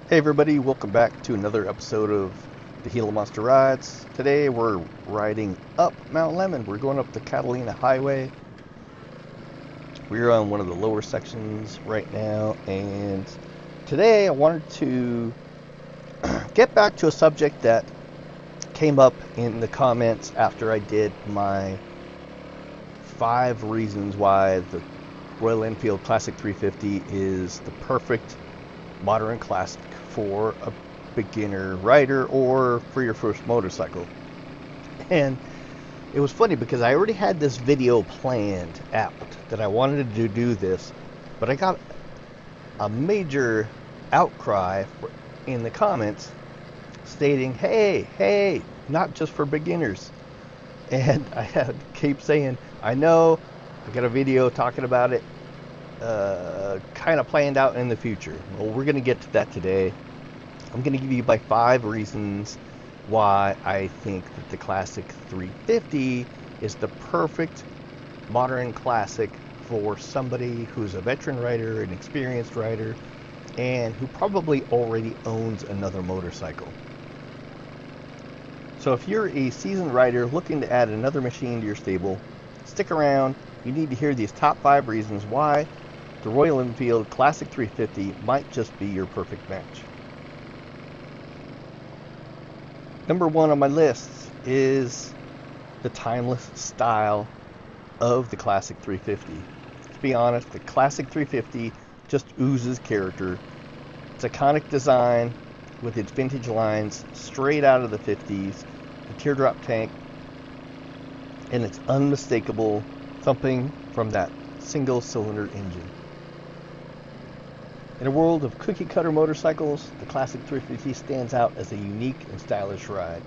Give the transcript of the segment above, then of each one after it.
Hey everybody, welcome back to another episode of the Gila Monster Rides. Today we're riding up Mount Lemmon. We're going up the Catalina Highway. We're on one of the lower sections right now, and today I wanted to get back to a subject that came up in the comments after I did my 5 reasons why the Royal Enfield Classic 350 is the perfect modern classic for a beginner rider or for your first motorcycle. And it was funny because I already had this video planned out that I wanted to do this, but I got a major outcry in the comments stating, hey, not just for beginners. And I had to keep saying, I know, I got a video talking about it, kind of planned out in the future. Well, we're going to get to that today. I'm going to give you my 5 reasons why I think that the Classic 350 is the perfect modern classic for somebody who's a veteran rider, an experienced rider, and who probably already owns another motorcycle. So if you're a seasoned rider looking to add another machine to your stable, stick around. You need to hear these top 5 reasons why the Royal Enfield Classic 350 might just be your perfect match. Number 1 on my list is the timeless style of the Classic 350. To be honest, the Classic 350 just oozes character. Its iconic design with its vintage lines straight out of the 50s, the teardrop tank, and its unmistakable thumping from that single-cylinder engine. In a world of cookie-cutter motorcycles, the Classic 350 stands out as a unique and stylish ride.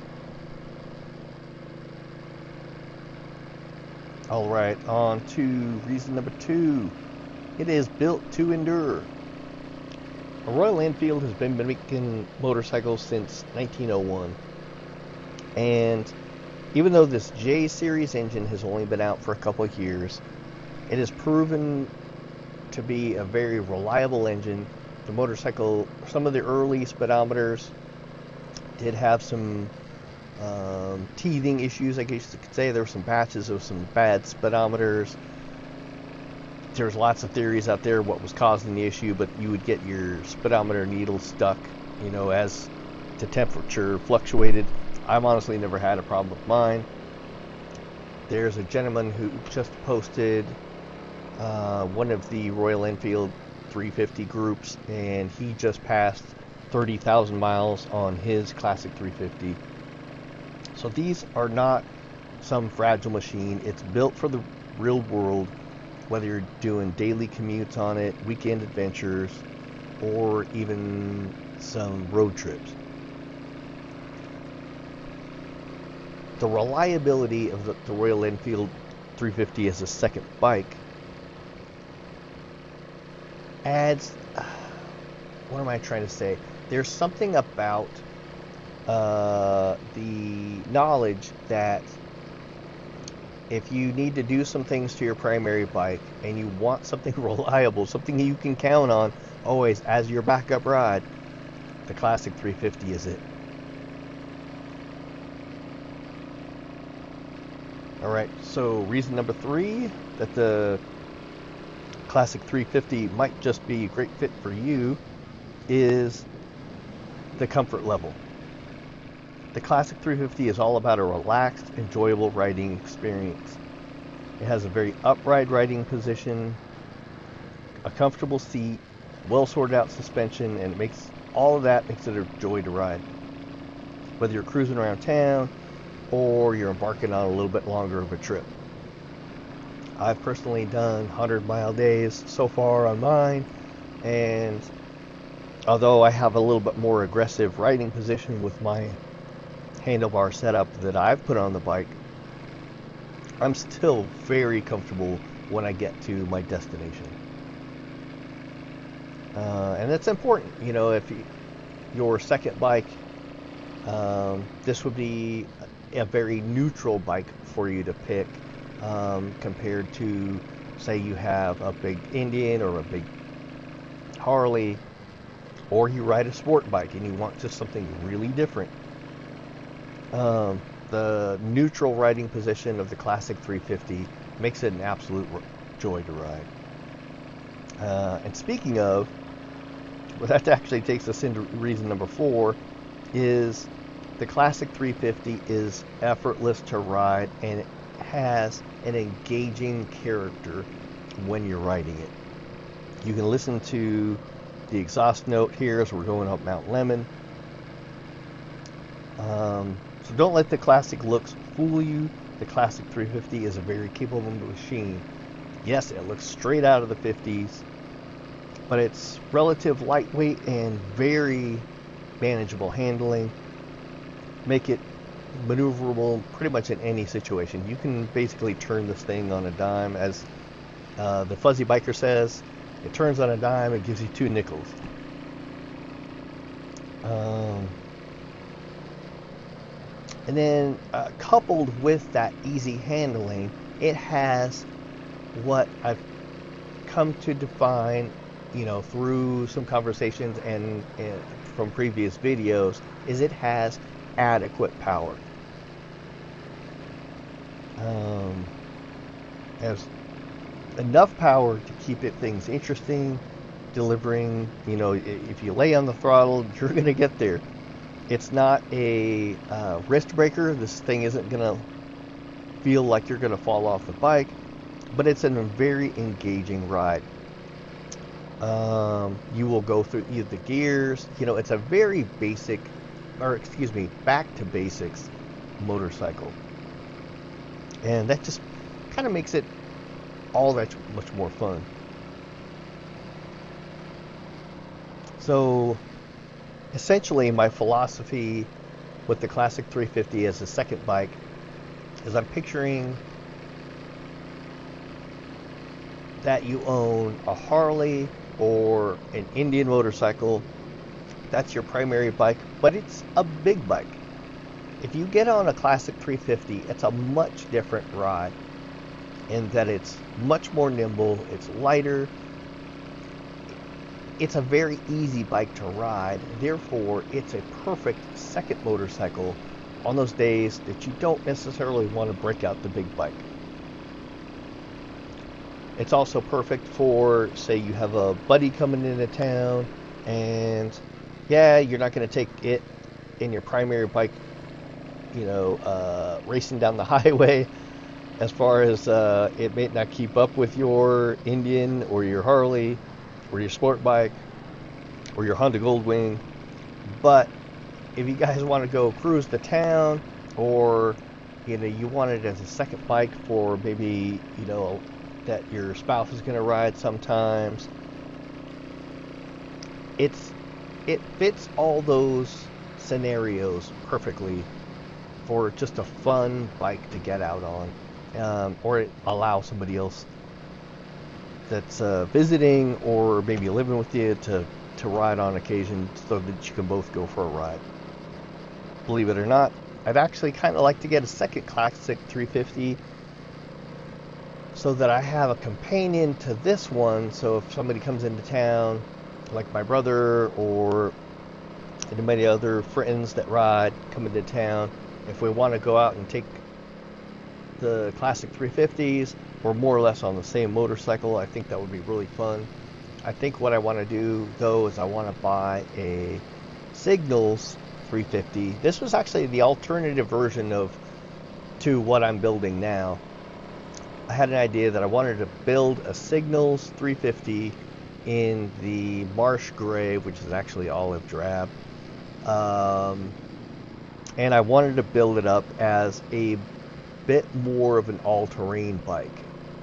Alright, on to reason number 2. It is built to endure. Royal Enfield has been making motorcycles since 1901. And even though this J Series engine has only been out for a couple of years, it has proven to be a very reliable engine. The motorcycle, some of the early speedometers did have some teething issues, I guess you could say. There were some patches of some bad speedometers. There's lots of theories out there what was causing the issue, but you would get your speedometer needle stuck, as the temperature fluctuated. I've honestly never had a problem with mine. There's a gentleman who just posted one of the Royal Enfield 350 groups, and he just passed 30,000 miles on his Classic 350. So these are not some fragile machine. It's built for the real world, whether you're doing daily commutes on it, weekend adventures, or even some road trips. The reliability of the Royal Enfield 350 as a second bike adds, what am I trying to say? There's something about the knowledge that if you need to do some things to your primary bike and you want something reliable, something you can count on always as your backup ride, the Classic 350 is it. Alright, so reason number 3 that the Classic 350 might just be a great fit for you is the comfort level. The Classic 350 is all about a relaxed, enjoyable riding experience. It has a very upright riding position, a comfortable seat, well sorted out suspension, and all of that makes it a joy to ride. Whether you're cruising around town or you're embarking on a little bit longer of a trip. I've personally done 100-mile days so far on mine, and although I have a little bit more aggressive riding position with my handlebar setup that I've put on the bike, I'm still very comfortable when I get to my destination. And that's important, if your second bike, this would be a very neutral bike for you to pick, compared to, say, you have a big Indian or a big Harley. or you ride a sport bike and you want just something really different, the neutral riding position of the Classic 350 makes it an absolute joy to ride. And speaking of, well, that actually takes us into reason number 4, is the Classic 350 is effortless to ride, and it has an engaging character when you're riding it. You can listen to the exhaust note here as we're going up Mount Lemmon. So don't let the Classic looks fool you. The Classic 350 is a very capable machine. Yes, it looks straight out of the 50s, but it's relative lightweight and very manageable handling. Make it maneuverable pretty much in any situation. You can basically turn this thing on a dime. As the Fuzzy Biker says, it turns on a dime and gives you 2 nickels. And then coupled with that easy handling, it has what I've come to define, through some conversations and from previous videos, is it has adequate power. Has enough power to keep things interesting, delivering, if you lay on the throttle, you're going to get there. It's not a wrist breaker. This thing isn't going to feel like you're going to fall off the bike, but it's a very engaging ride. You will go through the gears. It's a very basic, back to basics motorcycle. And that just kind of makes it all that much more fun. So essentially my philosophy with the Classic 350 as a second bike is I'm picturing that you own a Harley or an Indian motorcycle. That's your primary bike, but it's a big bike. If you get on a Classic 350, it's a much different ride in that it's much more nimble, it's lighter, it's a very easy bike to ride. Therefore, it's a perfect second motorcycle on those days that you don't necessarily want to break out the big bike. It's also perfect for, say, you have a buddy coming into town, and you're not going to take it in your primary bike, racing down the highway, as far as it may not keep up with your Indian or your Harley or your sport bike or your Honda Goldwing. But if you guys want to go cruise to town, or you want it as a second bike for maybe that your spouse is going to ride sometimes, it fits all those scenarios perfectly for just a fun bike to get out on, or allow somebody else that's visiting or maybe living with you to ride on occasion, so that you can both go for a ride. Believe it or not, I'd actually kind of like to get a second Classic 350 so that I have a companion to this one. So if somebody comes into town, like my brother or anybody other friends that ride come into town, if we want to go out and take the Classic 350s, we're more or less on the same motorcycle. I think that would be really fun. I think what I want to do though is I want to buy a Signals 350. This was actually the alternative version to what I'm building now. I had an idea that I wanted to build a Signals 350 in the marsh gray, which is actually olive drab. And I wanted to build it up as a bit more of an all-terrain bike.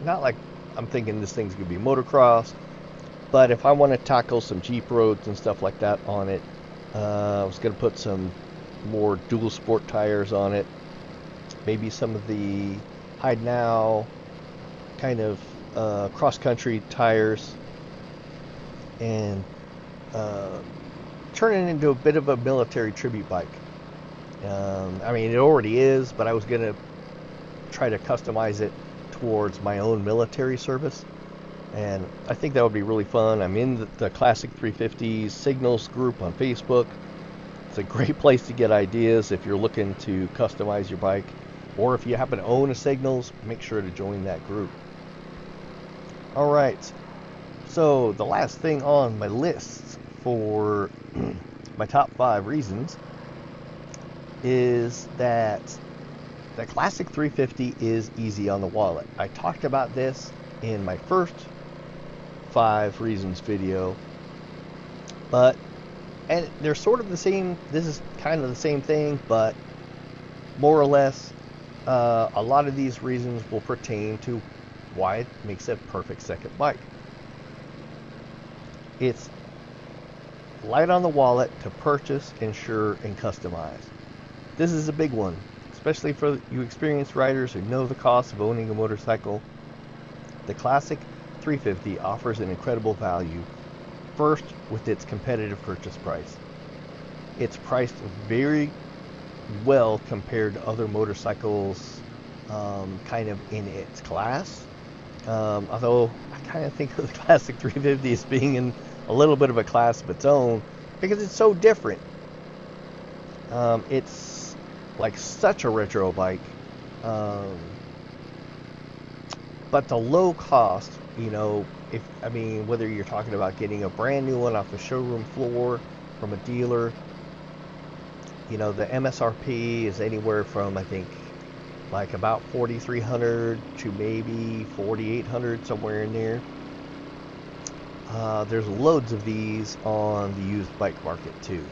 Not like I'm thinking this thing's going to be motocross, but if I want to tackle some Jeep roads and stuff like that on it, I was going to put some more dual sport tires on it. Maybe some of the Hide Now kind of cross-country tires, and turn it into a bit of a military tribute bike. It already is, but I was going to try to customize it towards my own military service. And I think that would be really fun. I'm in the Classic 350 Signals group on Facebook. It's a great place to get ideas if you're looking to customize your bike, or if you happen to own a Signals, make sure to join that group. All right, so the last thing on my list for my top 5 reasons is that the Classic 350 is easy on the wallet. I talked about this in my first 5 reasons video, and they're sort of the same. This is kind of the same thing, but more or less, a lot of these reasons will pertain to why it makes a perfect second bike. It's light on the wallet to purchase, insure, and customize. This is a big one, especially for you experienced riders who know the cost of owning a motorcycle. The Classic 350 offers an incredible value. First, with its competitive purchase price. It's priced very well compared to other motorcycles kind of in its class. Although I kind of think of the Classic 350 as being in a little bit of a class of its own because it's so different. It's like such a retro bike. But the low cost, whether you're talking about getting a brand new one off the showroom floor from a dealer, the MSRP is anywhere from, I think, like about $4,300 to maybe $4,800, somewhere in there. There's loads of these on the used bike market too,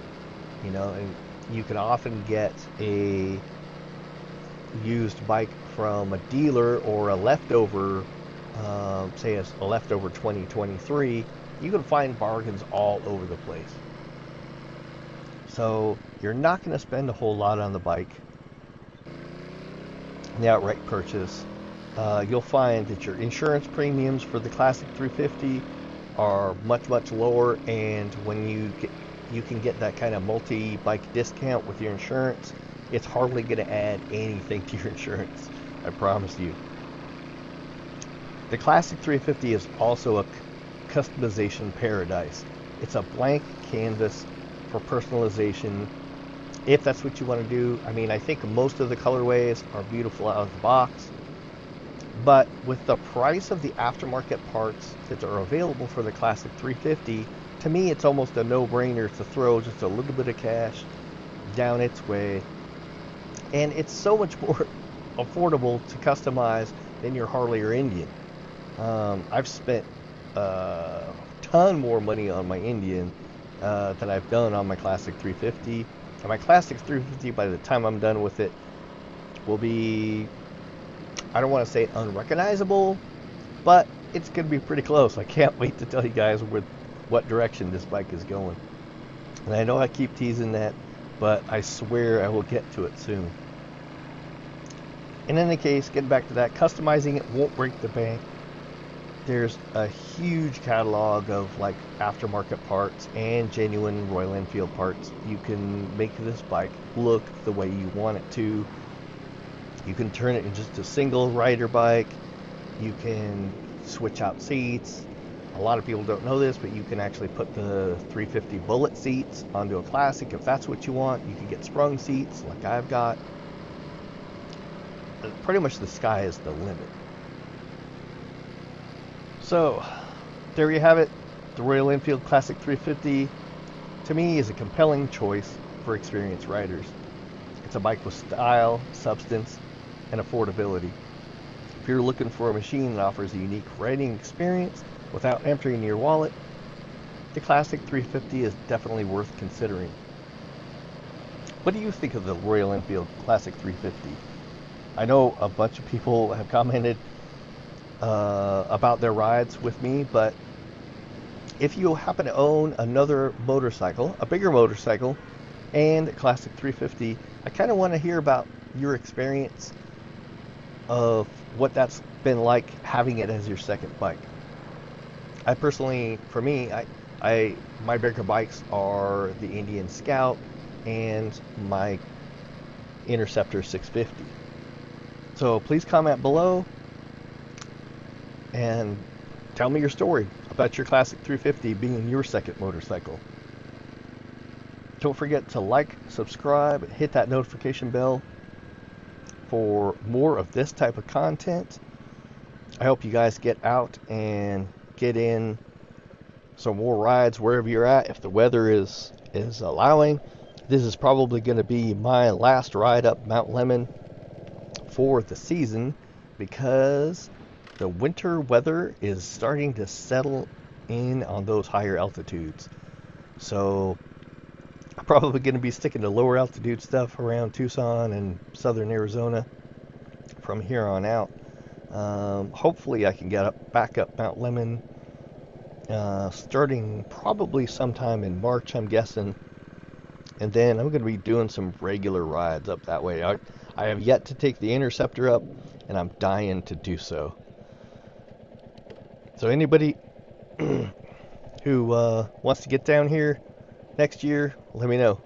and you can often get a used bike from a dealer or a leftover, say a leftover 2023. You can find bargains all over the place. So you're not going to spend a whole lot on the bike, the outright purchase. You'll find that your insurance premiums for the Classic 350 are much, much lower, and when you can get that kind of multi-bike discount with your insurance, it's hardly going to add anything to your insurance, I promise you. The Classic 350 is also a customization paradise. It's a blank canvas for personalization, if that's what you want to do. I think most of the colorways are beautiful out of the box, but with the price of the aftermarket parts that are available for the Classic 350, to me it's almost a no-brainer to throw just a little bit of cash down its way. And it's so much more affordable to customize than your Harley or Indian. I've spent a ton more money on my Indian than I've done on my Classic 350. And my Classic 350, by the time I'm done with it, will be, I don't want to say unrecognizable, but it's going to be pretty close. I can't wait to tell you guys what direction this bike is going. And I know I keep teasing that, but I swear I will get to it soon. In any case, getting back to that, customizing it won't break the bank. There's a huge catalog of like aftermarket parts and genuine Royal Enfield parts. You can make this bike look the way you want it to. You can turn it into just a single rider bike. You can switch out seats. A lot of people don't know this, but you can actually put the 350 bullet seats onto a Classic if that's what you want. You can get sprung seats like I've got. Pretty much the sky is the limit. So, there you have it. The Royal Enfield Classic 350, to me, is a compelling choice for experienced riders. It's a bike with style, substance, and affordability. If you're looking for a machine that offers a unique riding experience without emptying your wallet, the Classic 350 is definitely worth considering. What do you think of the Royal Enfield Classic 350? I know a bunch of people have commented about their rides with me, but if you happen to own another motorcycle, a bigger motorcycle, and a Classic 350, I kind of want to hear about your experience of what that's been like having it as your second bike. I personally, for me, my bigger bikes are the Indian Scout and my Interceptor 650. So please comment below and Tell me your story about your Classic 350 being your second motorcycle. Don't forget to like, subscribe, and hit that notification bell for more of this type of content. I hope you guys get out and get in some more rides wherever you're at if the weather is allowing. This is probably going to be my last ride up Mount Lemmon for the season because the winter weather is starting to settle in on those higher altitudes. So I'm probably going to be sticking to lower altitude stuff around Tucson and southern Arizona from here on out. Hopefully I can get back up Mount Lemmon starting probably sometime in March, I'm guessing. And then I'm going to be doing some regular rides up that way. I have yet to take the Interceptor up, and I'm dying to do so. So anybody who wants to get down here next year, let me know.